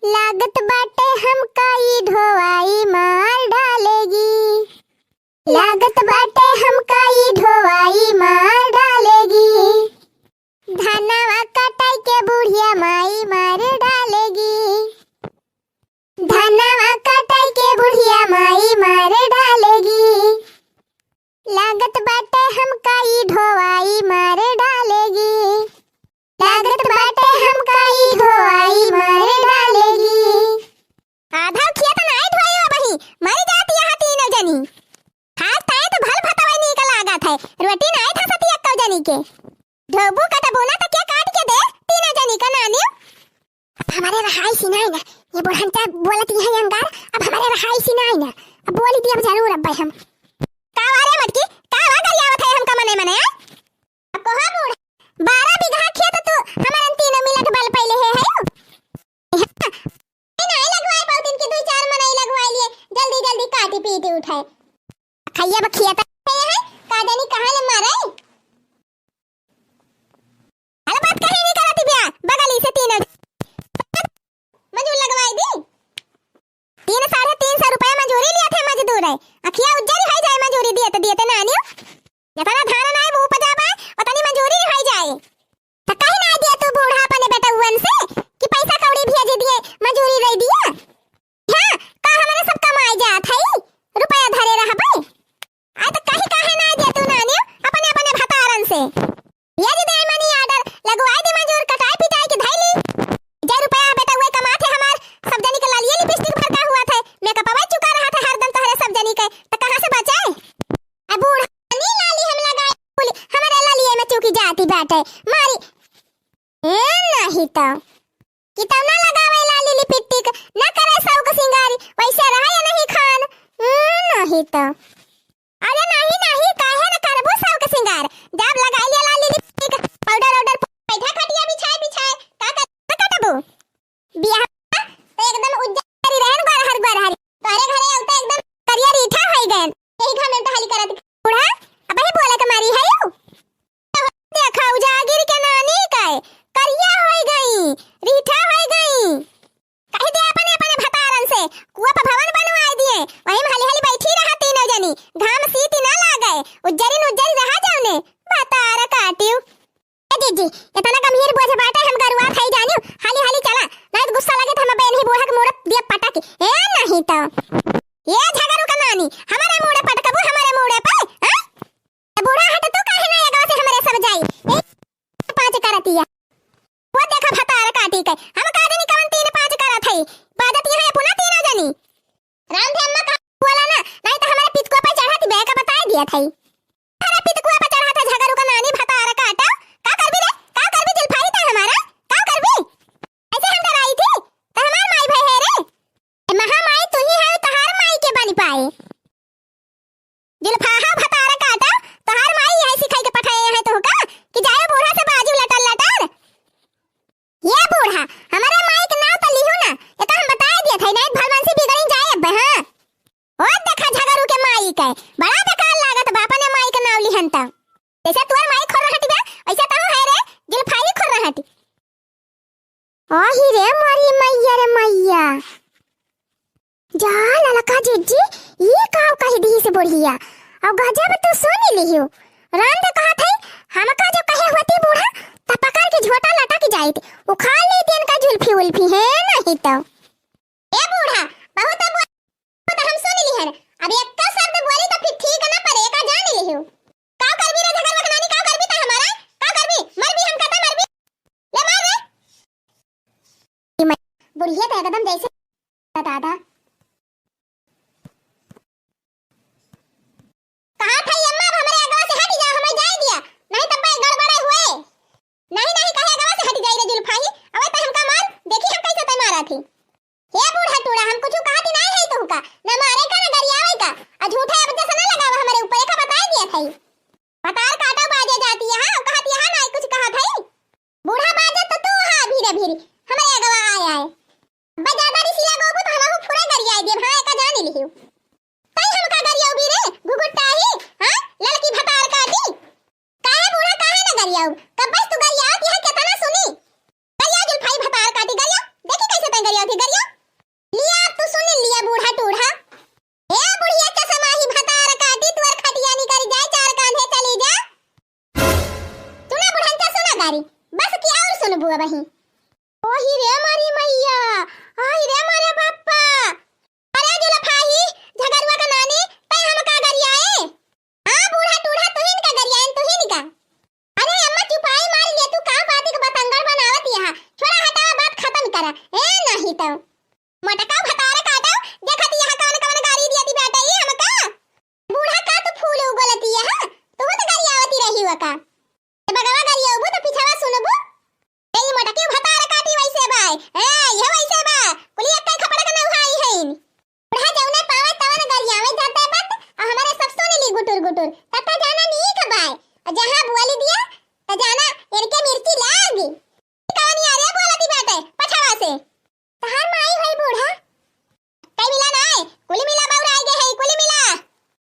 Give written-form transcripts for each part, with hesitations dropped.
लागत बाटे हमका ई ढोवाई मार डालेगी। लागत बाटे हमका ई ढोवाई मार डालेगी। धनवा कटाई के बुढ़िया माई मार डालेगी। धनवा कटाई के बुढ़िया माई मार डालेगी। लागत बाटे हमका ई ढोवाई मार डालेगी। लागत बाटे हमका ई ढोवाई मार डालेगी। आधा किया तो नहीं ढोई बही मरी जाती यहाँ तीनों जनी। हाथ ताए तो भल भतवाई निकल लागत है रोटी नहीं था सती अक्कल जनी के। ढोबू कटबू ना तो क्या काट के दे तीनों जनी का नानी। हमारे रहाई सिनाई ना ये बुढ़ंता बोलती है अंगार। अब हमारे रहाई सिनाई ना अब बोली थी अब जरूर अब भाई हम कावारे मटकी कावा गरियावत है हमका मने मने। अब कहा बूढ़ 12 बीघा खेत तू हमारन तीनों मिलत बल पहले है नहीं लगवाए बहुत दिन के 2-4 मनाई लगवाई लिए जल्दी जल्दी काटी पीटी उठाए खैया बखिया है का जानी कहां ले मारे। अरे बात कहीं नहीं करती बिया बगल से तीनों मजदूर लगवाई दी 300-350 रुपए मजदूरी लिए थे मजदूर है अखिया उज्जर हो जाए मजदूरी दिए तो नानियो जतना धान नहीं वो उपजाबा उतनी मजदूरी हो जाए तो कहीं ना दिया तू बूढ़ा अपने बेटा उवन से कि पैसा कौड़ी भेज दिए मजदूरी दे दिया। हां का हमारे सब कमाई जात है रुपया धरे रहबे आ तो कहीं काहे ना दिया तू नानियो अपने अपने भतारन से ये दे मनी ऑर्डर लगवाई दे मजदूर कटाई पिटाई के धैली जे रुपया बेटा हुए कमाते हमार सब जनी के लालिए लिपस्टिक भर का हुआ था मेकअप अवा चुका रहा था हरदम तोहरे सब जनी के तो कहां से बचाए। अब बूढ़ा नी लाली हम लगाए बोली हमारे लालिए में चुकी जाती बैठे मारी नहीं तो कि तब ना लगावे लाली लिपस्टिक ना करे सब को सिंगारी वैसे रहा या नहीं खान नहीं तो अरे नहीं काहे ना करबो सब के सिंगार जब लगाई लिया लाली लिपस्टिक पाउडर पैठा खटिया बिछाए का कटबो बियाह तो एकदम उज्जरी रहन बार हरी तारे घरे औता एकदम करिया रीठा होई गन यही घर में तो हाली करत बूढ़ा अब ही बोले के मारी है यू देखा उजागिर के नानी काय करिया होई गई रीठा होई गई कहि दे अपने अपने भतारन से कुआ पर भवन बनवाई दिए वहीं हाली हाली बैठी रहा तीनों जनी घाम सीती ना लागे उज्जरी रहा जाने भतारा काटियो ए दीदी इतना गंभीर बोझ बाटे हम गरुआ खाई जानियो हाली हाली चला नहीं तो गुस्सा लगे तो हम बहन ही बूढ़ा के मोड़ दिए पटक ए नहीं तो ये झगड़ू का नानी हमारे मुड़े पटकबू हमारे मुड़े पे हां बूढ़ा हट तू काहे ना ये गांव से हमारे सब जाई 5 करतिया वो देखा भतार काटी के हम का जनी कवन 3-5 करत हई बादत यहां पुना तीनों जनी राम थे अम्मा का बोला ना नहीं तो हमारे पितकुआ पे चढ़ाती बे का बता दिया थई हमारे पितकुआ पे चढ़ा था झगड़ू का नानी भतार काटा का करबी रे का करबी दिलफारी था हमारा का करबी ऐसे हम डराई थी तो हमार माई भाई है रे महा माई तू ही है तहार माई के बन पाए दिलफाहा भतार काटा तहार माई यही सिखाई के पठाए है तो का कि जाए बूढ़ा से बाजू लटर ये बूढ़ा हमारे माई के नाम तो लिहू ना ये तो हम बता दिया था नहीं भलमान से बिगड़ी जाए अब हां ओ देखा झगड़ू के माई के बड़ा बेकार लागत बापा ने माई के नाम लिहन त जैसे तोर माई खोर रहती बे ऐसा तो है रे दिलफाई खोर रहती आही रे मारी मैया रे मैया जा ललका जीजी ये काव कह दी से बढ़िया अब गजब तो सोनी लियो राम ने कहा था हमका जो कहे होती बूढ़ा त पकड़ के झोटा लटक जाइत उखाड़ ले दिन का जुल्फी उल्फी है नहीं तो ए बूढ़ा बहुत तो हम सुन ली है अब एक का शब्द बोली तो फिर ठीक ना पड़ेगा जान लियो का करबी रे झगड़ वखनानी का करबी त हमारा का करबी मर भी हम कहता मर भी ले मार रे बुढ़िया तो एकदम जैसे दादा कहां था अम्मा हमारे अगवा से हट जा हमें जाए दिया नहीं तब भाई गड़बड़े हुए नहीं कहे अगवा से हट जाई रे जुल्फाई अब तो हमका मार देखी हम कैसे तय मारा थी हे बूढ़ा टूड़ा हम कुछ कहती नहीं है तो का न मारे का न गरियावे का आ झूठे अब जैसा ना लगावा हमारे ऊपर का बता दिया था बतार काटा बाजे जाती है हां कहती है नहीं कुछ कहा था बूढ़ा बाजे तो तू हां धीरे धीरे हमारे अगवा आया है बजादा रिसिया गोबू तो हम पूरा गरिया दे भाई का जान लियो तई हम का गरिया भी रे घुघुटा ही हां लड़की भतार काटी काहे बूढ़ा काहे न गरिया कब बस तू गरिया यह कितना सुनी गरिया जुल्फाई भतार काटी गरिया देखी कैसे तय गरिया थी गरिया हुआ बही। ओ ही रे मारी मैया, आई रे मारे बाप्पा, अरे जो लफाही झगड़ुआ का नानी तय हम का गरियाए। हां बूढ़ा टूढ़ा तुहिन का गरियाए तुहिन का। अरे अम्मा चुपाई मार ले, तू का बात के बतंगड़ बनावत यहां, छोड़ा हटा बात खत्म कर ए नहीं तो मटका भतारा काटो देखत यहां कौन कौन गाड़ी दियती बेटा ई हमका। बूढ़ा का तू फूल उगलती है हां, तू तो गरियावती रही हुआ का बगवा गरियाबू तो पिछवा सुनबू ए मटके भतारा काटी वैसे बाय ए ये वैसे बा कुली एक खपड़ा का नहाई है। बूढ़ा जौने पावे तवन गरियावे जाते बात हमारे सब सुन ली गुटुर गुटुर तता जाना नहीं कबाय जहां बोली दिया त जाना इनके मिर्ची लागी कौन यार ये बोलती बात है पछवा से तहार माई है बूढ़ा कई मिला ना कुली मिला बाउर आई गए है कुली मिला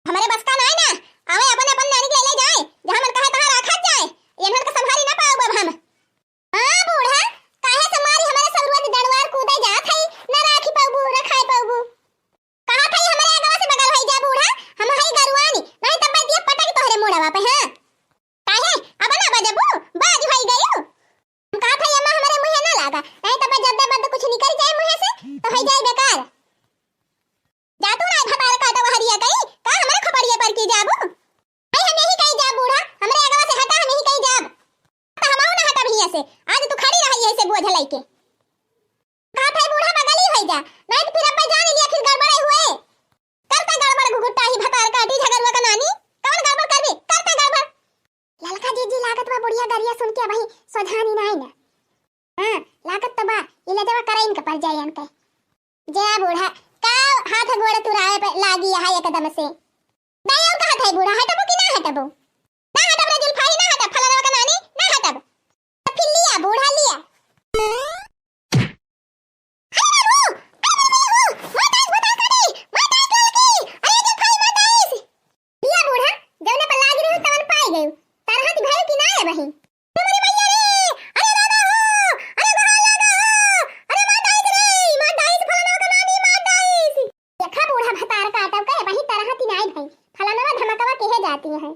हमारे बस का ना ना आवे अपन अपन नानी के ले जाए जहां मन कहे तहां रखत जाए एनहर का संभारी ना पाओ बब हम। हां बूढ़ा काहे समारी हमारे सौरवत डड़वार कूदे जात है ना राखी पाबू रखाए पाबू कहा था हमारे आगवा से बगल होई जा बूढ़ा हम हई गरुआनी नहीं तब दिया पटक तोहरे मोड़वा पे हां काहे अब ना बजबू बाज होई गयो हम कहा था अम्मा हमारे मुंह ना लागा नहीं तब जब दे कुछ निकल जाए मुंह से तो होई जाए बेकार जातू ना भतार काटा हरिया कई का हमारे खपड़िए पर की जाबू नहीं हम यही कहीं जा बूढ़ा हमरे आगवा से हटा हम यही कहीं जाब तो हमाऊ ना हटा भैया से आज तू खड़ी रही ऐसे बोझ लइके कहा था बूढ़ा बगली होई जा नहीं तो फिर अब जान लिया फिर गड़बड़े हुए करता गड़बड़ घुघुट्टा ही भतार काटी झगड़ुआ का नानी कौन गड़बड़ करबे करता गड़बड़ ललका जीजी लागत बा बुढ़िया गरिया सुन के भाई सोधानी नहीं ना हां लागत तो बा ये ले जवा कराइन के पर जायन के जा बूढ़ा का हाथ गोड़ तुराए पे लागी है एकदम से नहीं और कहा था बूढ़ा हटबो कि ना हटबो ना हटब रे जुल्फाई ना हटब फलाना का नानी ना हटब तो फिर लिया बूढ़ा लिया जाती है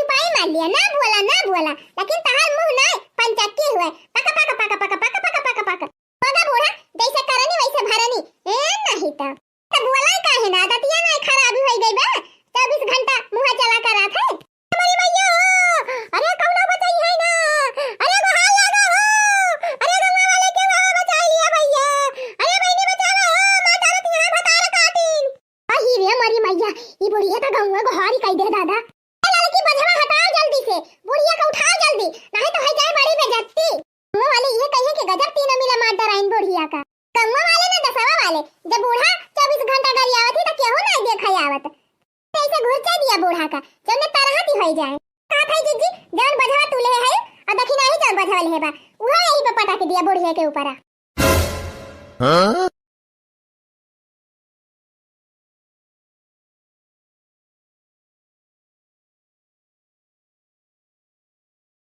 ना बोला लेकिन तहार मुंह ना पंचक्की हुए पका पका पका पका पका पका पका पका मगा बूढ़ा जैसे करनी वैसे भरनी ए नहीं तो बोला काहे ना दतिया ना खराब हो गई बा 24 घंटा मुंह चला कर रहा था हमारी मैया अरे कौनो बचाई है ना अरे बहाल लगा हो अरे गंगा वाले के वहां बचाइए भैया अरे बहनी बचाओ माता रत यहां भतार काटिन अही रे हमारी मैया ई बुढ़िया का गंगा गोहारी कह दे दादा लड़की बधवा हटाओ जल्दी से बुढ़िया को उठाओ जल्दी नहीं तो है जाए बड़ी बेइज्जती मुंह वाले ये कहे कि गजब तीनों मिला मार डराइन बुढ़िया का कम्मा वाले ना दसवा वाले जब बूढ़ा 24 घंटा गरियावत थी तो केहू ना देखा आवत ऐसे घुरचा दिया बूढ़ा का जने तरहती होई जाए कहा था जीजी जान बधवा तुले है और दखिना ही जान बधवा ले बा उहा यही पे पटा के दिया बुढ़िया के ऊपर। हां